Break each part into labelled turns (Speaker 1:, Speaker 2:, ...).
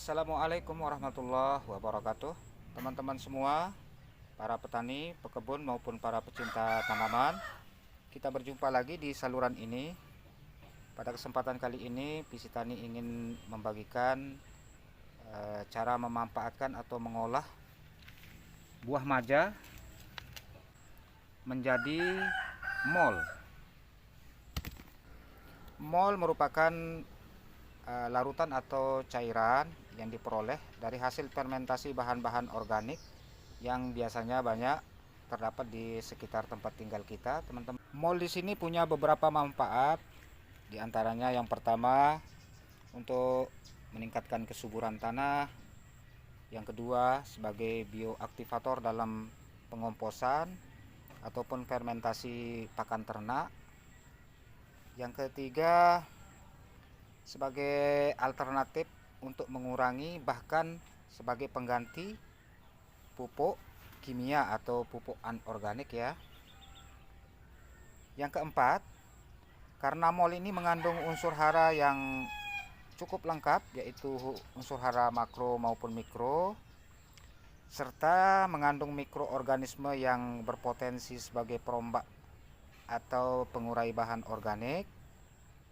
Speaker 1: Assalamualaikum warahmatullahi wabarakatuh. Teman-teman semua, para petani, pekebun maupun para pecinta tanaman, kita berjumpa lagi di saluran ini. Pada kesempatan kali ini, Pisitani ingin membagikan cara memanfaatkan atau mengolah buah maja menjadi mol. Mol merupakan larutan atau cairan yang diperoleh dari hasil fermentasi bahan-bahan organik yang biasanya banyak terdapat di sekitar tempat tinggal kita, teman-teman. Mol di sini punya beberapa manfaat. Di antaranya yang pertama untuk meningkatkan kesuburan tanah, yang kedua sebagai bioaktivator dalam pengomposan ataupun fermentasi pakan ternak, yang ketiga sebagai alternatif untuk mengurangi bahkan sebagai pengganti pupuk kimia atau pupuk anorganik ya. Yang keempat, karena mol ini mengandung unsur hara yang cukup lengkap, yaitu unsur hara makro maupun mikro, serta mengandung mikroorganisme yang berpotensi sebagai perombak atau pengurai bahan organik,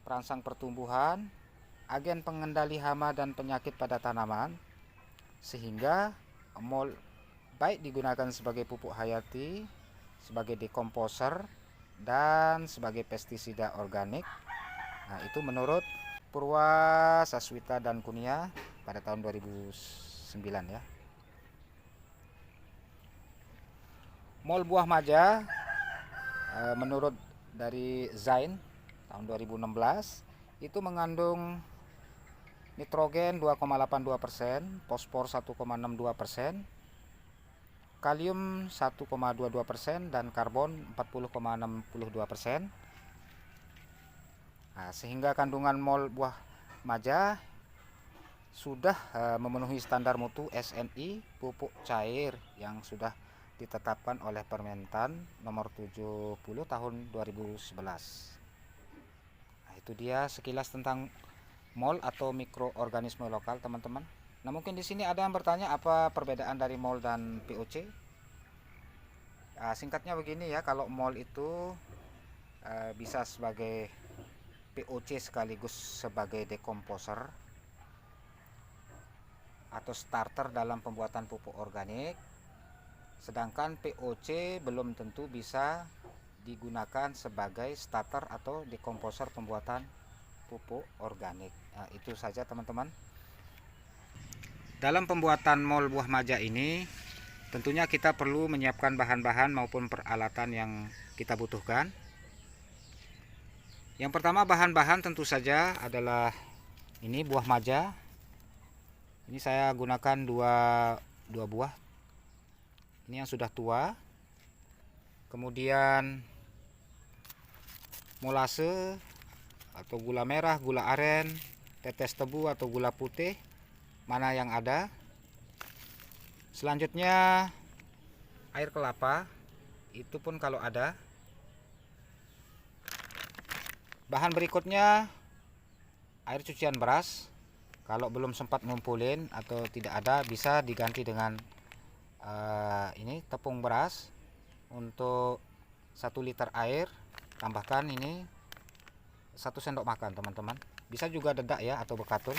Speaker 1: perangsang pertumbuhan, agen pengendali hama dan penyakit pada tanaman, sehingga mol baik digunakan sebagai pupuk hayati, sebagai dekomposer, dan sebagai pestisida organik. Nah, itu menurut Purwa Saswita dan Kunia pada tahun 2009 ya. Mol buah maja menurut dari Zain tahun 2016 itu mengandung nitrogen 2,82%, fosfor 1,62%, kalium 1,22% dan karbon 40,62%. Nah, sehingga kandungan mol buah maja sudah memenuhi standar mutu SNI pupuk cair yang sudah ditetapkan oleh Permentan nomor 70 tahun 2011. Nah, itu dia sekilas tentang mol atau mikroorganisme lokal, teman-teman. Nah, mungkin di sini ada yang bertanya apa perbedaan dari mol dan POC. Singkatnya begini ya, kalau mol itu bisa sebagai POC sekaligus sebagai dekomposer atau starter dalam pembuatan pupuk organik, sedangkan POC belum tentu bisa digunakan sebagai starter atau dekomposer pembuatan pupuk organik. Nah, itu saja teman-teman. Dalam pembuatan mol buah maja ini tentunya kita perlu menyiapkan bahan-bahan maupun peralatan yang kita butuhkan. Yang pertama, bahan-bahan tentu saja adalah ini buah maja. Ini saya gunakan dua buah. Ini yang sudah tua. Kemudian molase atau gula merah, gula aren, tetes tebu atau gula putih, mana yang ada. Selanjutnya air kelapa, itu pun kalau ada. Bahan berikutnya air cucian beras. Kalau belum sempat ngumpulin atau tidak ada, bisa diganti dengan ini tepung beras. Untuk 1 liter air tambahkan ini 1 sendok makan, teman-teman. Bisa juga dedak ya atau bekatul.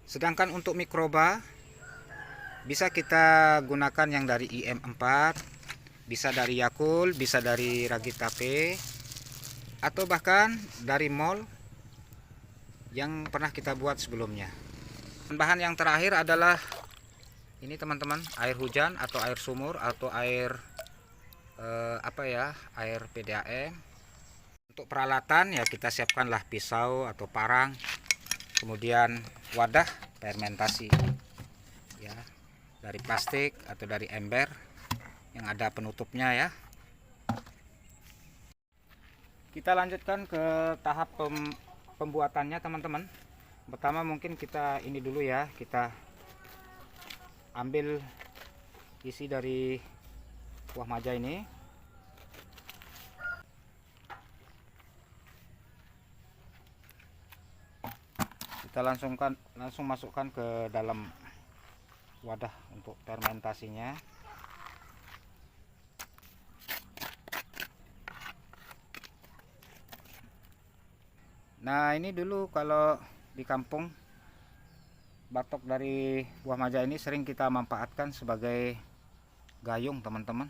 Speaker 1: Sedangkan untuk mikroba bisa kita gunakan yang dari IM4, bisa dari Yakult, bisa dari Ragitape, atau bahkan dari mol yang pernah kita buat sebelumnya. Bahan yang terakhir adalah ini teman-teman, air hujan atau air sumur atau air air PDAM. Untuk peralatan ya kita siapkanlah pisau atau parang, kemudian wadah fermentasi ya, dari plastik atau dari ember yang ada penutupnya ya. Kita lanjutkan ke tahap pembuatannya, teman-teman. Pertama mungkin kita ini dulu ya, kita ambil isi dari buah maja ini. Kita langsung masukkan ke dalam wadah untuk fermentasinya. Nah, ini dulu kalau di kampung batok dari buah maja ini sering kita manfaatkan sebagai gayung, teman-teman.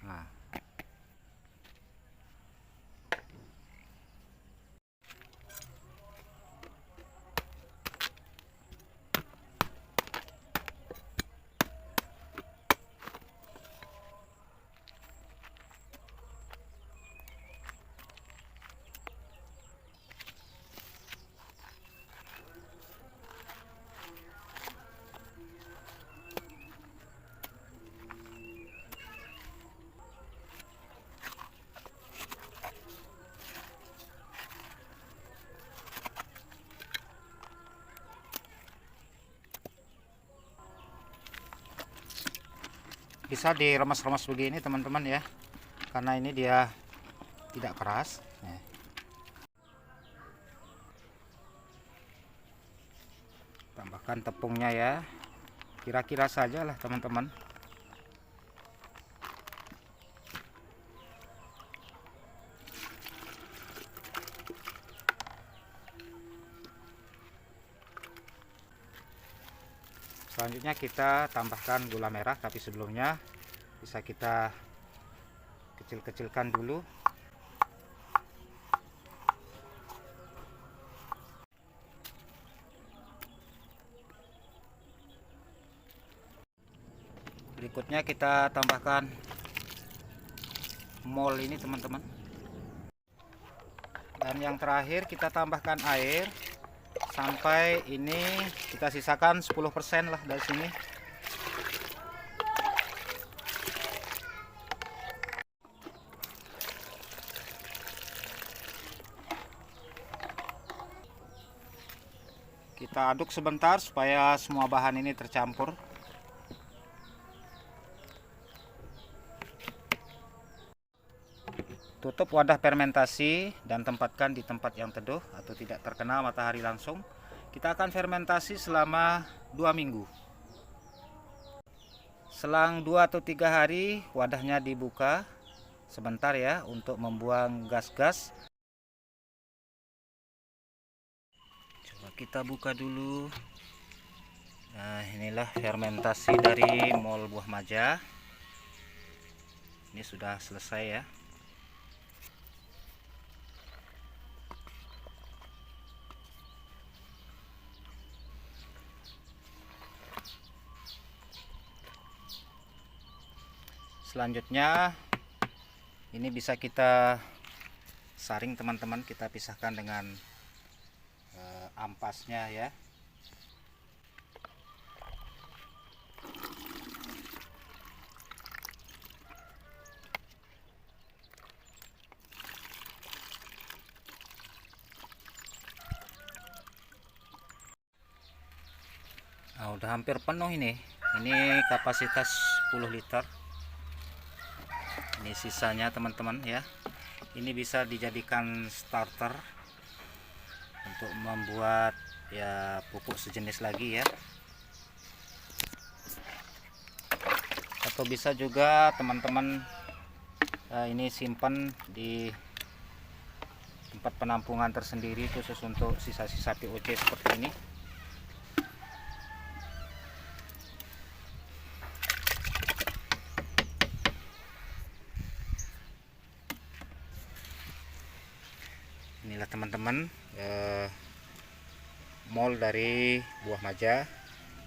Speaker 1: Nah, bisa diremas-remas begini, teman-teman ya, karena ini dia tidak keras. Nah, tambahkan tepungnya ya, kira-kira saja lah, teman-teman. Selanjutnya kita tambahkan gula merah, tapi sebelumnya bisa kita kecil-kecilkan dulu. Berikutnya kita tambahkan mol ini, teman-teman. Dan yang terakhir kita tambahkan air sampai ini kita sisakan 10% lah dari sini. Kita aduk sebentar supaya semua bahan ini tercampur. Tutup wadah fermentasi dan tempatkan di tempat yang teduh atau tidak terkena matahari langsung. Kita akan fermentasi selama 2 minggu. Selang 2 atau 3 hari wadahnya dibuka sebentar ya, untuk membuang gas-gas. Coba kita buka dulu. Nah, inilah fermentasi dari mol buah maja. Ini sudah selesai ya. Selanjutnya ini bisa kita saring, teman-teman. Kita pisahkan dengan ampasnya ya. Nah, udah hampir penuh ini. Ini kapasitas 10 liter. Ini sisanya, teman-teman ya. Ini bisa dijadikan starter untuk membuat ya pupuk sejenis lagi ya. Atau bisa juga teman-teman ini simpan di tempat penampungan tersendiri khusus untuk sisa-sisa POC seperti ini. Inilah teman-teman mol dari buah maja.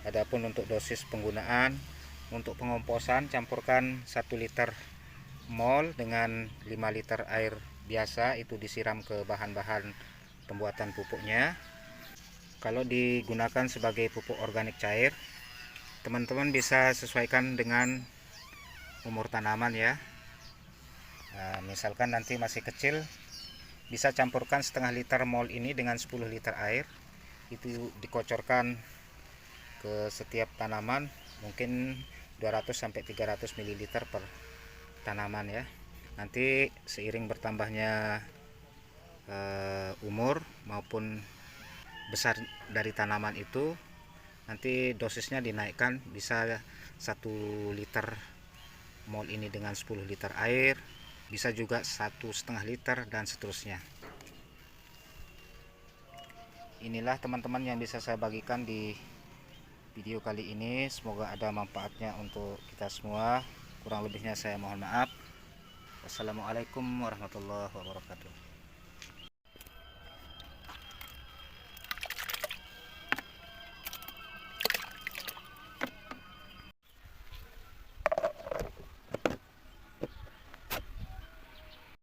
Speaker 1: Adapun untuk dosis penggunaan, untuk pengomposan campurkan 1 liter mol dengan 5 liter air biasa, itu disiram ke bahan-bahan pembuatan pupuknya. Kalau digunakan sebagai pupuk organik cair, teman-teman bisa sesuaikan dengan umur tanaman ya. Nah, misalkan nanti masih kecil, bisa campurkan setengah liter mol ini dengan 10 liter air. Itu dikocorkan ke setiap tanaman, mungkin 200 sampai 300 ml per tanaman ya. Nanti seiring bertambahnya umur maupun besar dari tanaman itu, nanti dosisnya dinaikkan, bisa 1 liter mol ini dengan 10 liter air, bisa juga 1,5 liter dan seterusnya. Inilah teman-teman yang bisa saya bagikan di video kali ini. Semoga ada manfaatnya untuk kita semua. Kurang lebihnya saya mohon maaf. Wassalamualaikum warahmatullahi wabarakatuh.